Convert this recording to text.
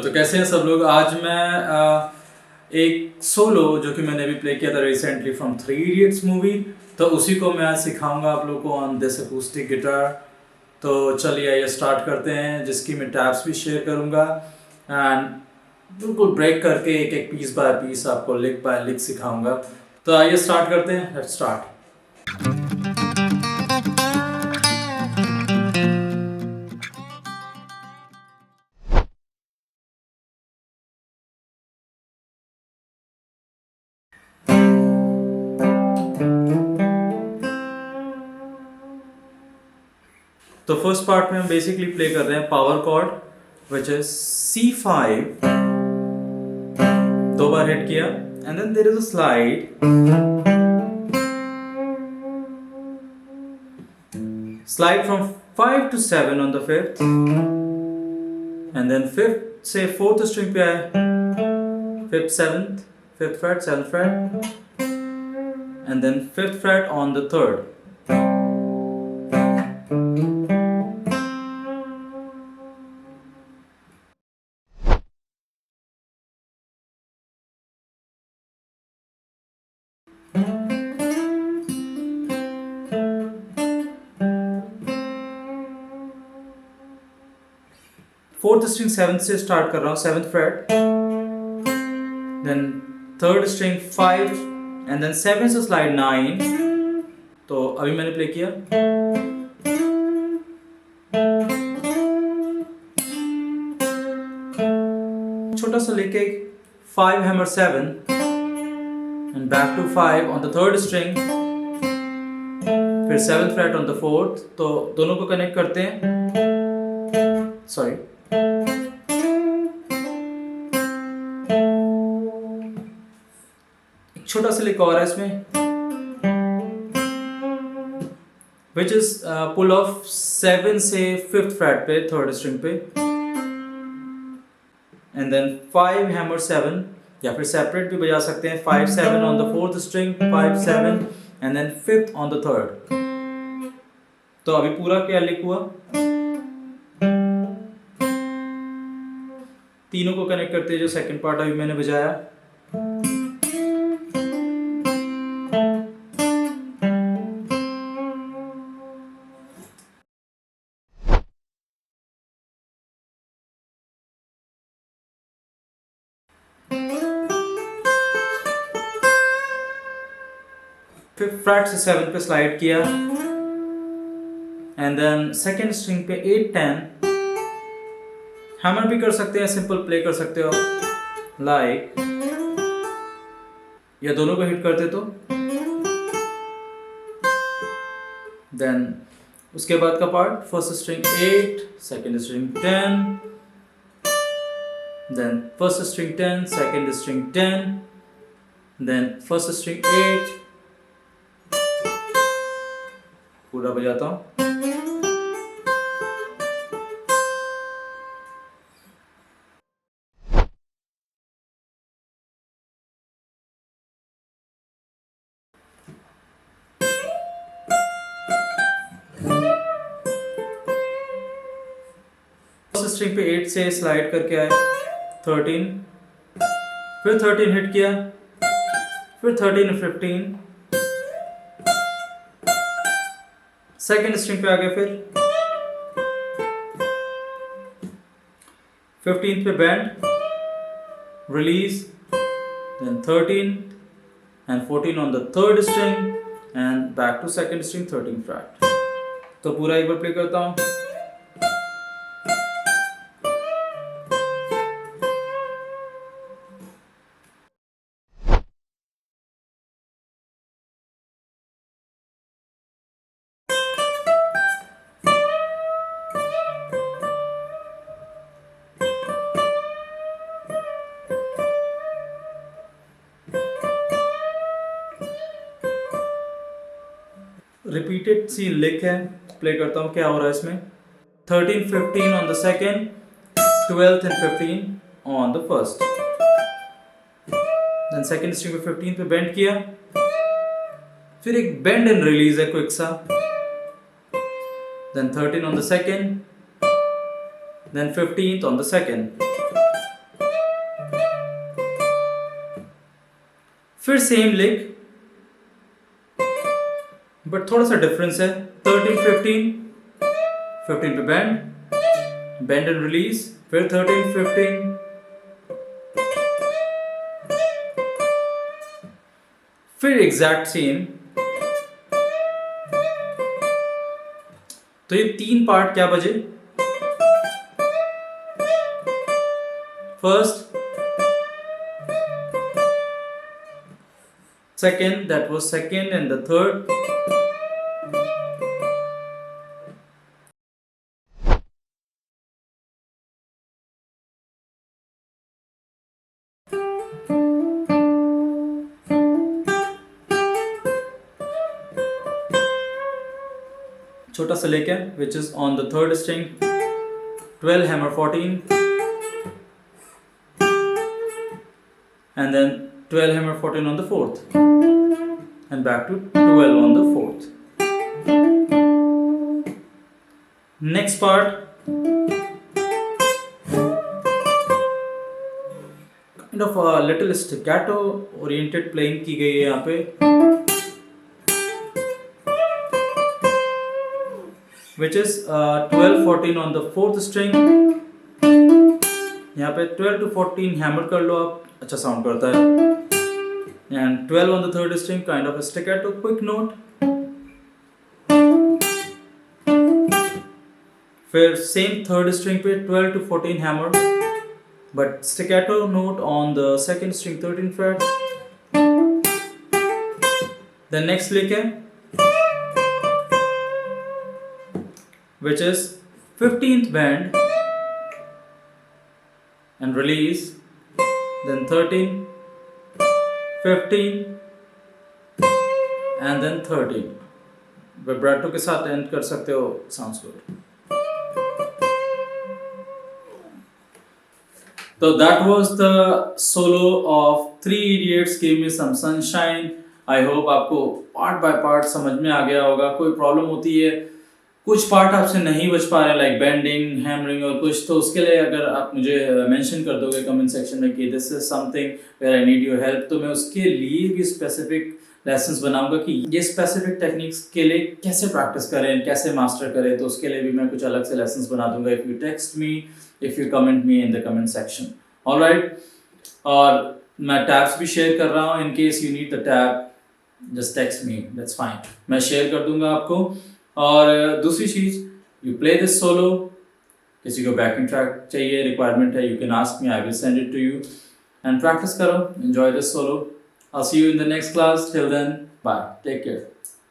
तो कैसे हैं सब लोग। आज मैं एक सोलो जो कि मैंने अभी प्ले किया था recently from three idiots movie, तो उसी को मैं सिखाऊंगा आप लोगों को ऑन दिस अकूस्टिक गिटार। तो चलिए आइए स्टार्ट करते हैं, जिसकी मैं टैब्स भी शेयर करूंगा एंड बिल्कुल ब्रेक करके एक एक पीस बाय पीस आपको लिक बाय लिक सिखाऊंगा। तो आइए स्टार्ट करते हैं, लेट्स स्टार्ट। तो फर्स्ट पार्ट में हम बेसिकली प्ले कर रहे हैं power cord which is C5, दो बार हिट किया and then there is a slide from 5 to 7 on the fifth, and then fifth से fourth string पे आए, fifth seventh, fifth fret, seventh fret, and then fifth fret on the third. Fourth string seventh से start कर रहा हूँ, seventh fret, then third string 5 and then 7 से slide 9। तो अभी मैंने प्ले किया, छोटा सा लेके 5 hammer 7 and back to 5 on the third string, फिर 7th freight on the fourth. तो दोनों को कनेक्ट करते हैं, सॉरी, छोटा सा लिख और है इसमें, विच इज पुल ऑफ 7 से 5th फ्रेट पे थर्ड स्ट्रिंग पे, एंड देन 5 हैमर 7, या फिर सेपरेट भी बजा सकते हैं, 5 7 on the fourth string, 5 7 and then 5th on the third. तो अभी पूरा क्या लिख हुआ, तीनों को कनेक्ट करते हैं जो सेकंड पार्ट अभी मैंने बजाया। फिफ्थ फ्रेट से 7 पे स्लाइड किया एंड देन सेकेंड स्ट्रिंग पे 8 10, हैमर भी कर सकते हैं, सिंपल प्ले कर सकते हो लाइक, या दोनों को हिट करते तो। देन उसके बाद का part, first string 8, second string 10, then first string 10, second string 10, then first string 8, पूरा बजाता हूं। फर्स्ट स्ट्रिंग पे 8 से स्लाइड करके आए 13, फिर 13 हिट किया, फिर 13 15, सेकेंड स्ट्रिंग पे आ गए, फिर 15th पे bend release, then 13 and 14 on the third string and back to second string 13th fret. तो पूरा एक बार प्ले करता हूं। रिपीटेड सी लिक है, प्ले करता हूँ क्या हो रहा है इसमें। 13 15 on the second, 12th and 15 on the first, then second string पे 15 पे बेंड किया, फिर एक बेंड एंड रिलीज है क्विक सा, then 13 on the second, then 15th on the second, फिर सेम लिक बट थोड़ा सा डिफरेंस है, 13 15, 15 पे बेंड एंड रिलीज, फिर 13 15, फिर एग्जैक्ट सेम। तो ये 3 पार्ट क्या बजे, first, second, that was second, and the third. छोटा सा लिक है which is on the third string, 12 hammer 14, and then 12 hammer 14 on the fourth, and back to 12 on the fourth. Next part, kind of a little staccato oriented playing की गई है यहाँ पे, which is 12 14 on the fourth string. यहाँ पे 12 to 14 hammer कर लो आप, अच्छा साउंड करता है, and 12 on the third string, kind of a staccato quick note. फिर same third string पे 12 to 14 hammer, but staccato note on the second string 13th fret. The next lick है which is 15th bend and release, then 13, 15 and then 13. विब्रेटो के साथ and कर सकते हो, sounds good. So that was the solo of Three Idiots, Give Me Some Sunshine. I hope आपको part by part समझ में आ गया होगा। कोई प्रॉब्लम होती है, कुछ पार्ट आपसे नहीं बच पा रहे, लाइक बेंडिंग, हैमरिंग और कुछ, तो उसके लिए अगर आप मुझे मेंशन कर दोगे कमेंट सेक्शन में कि this is something where I need your help, तो मैं उसके लिए भी स्पेसिफिक लेसन्स बनाऊंगा कि ये स्पेसिफिक टेक्निक्स के लिए कैसे प्रैक्टिस करें, कैसे मास्टर करें, तो उसके लिए भी मैं कुछ अलग से लेसन्स बना दूंगा। If you text me, if you comment me in the comment section, alright. और मैं टैब्स भी शेयर कर रहा हूँ, in case you need the tab just text me, that's fine, मैं शेयर कर दूंगा आपको। और दूसरी चीज़, यू प्ले दिस सोलो, किसी को बैकिंग ट्रैक चाहिए, रिक्वायरमेंट है, you can ask me, I will send it to you, and practice करो, enjoy this solo. I'll see you in the next class. Till then, bye. Take care.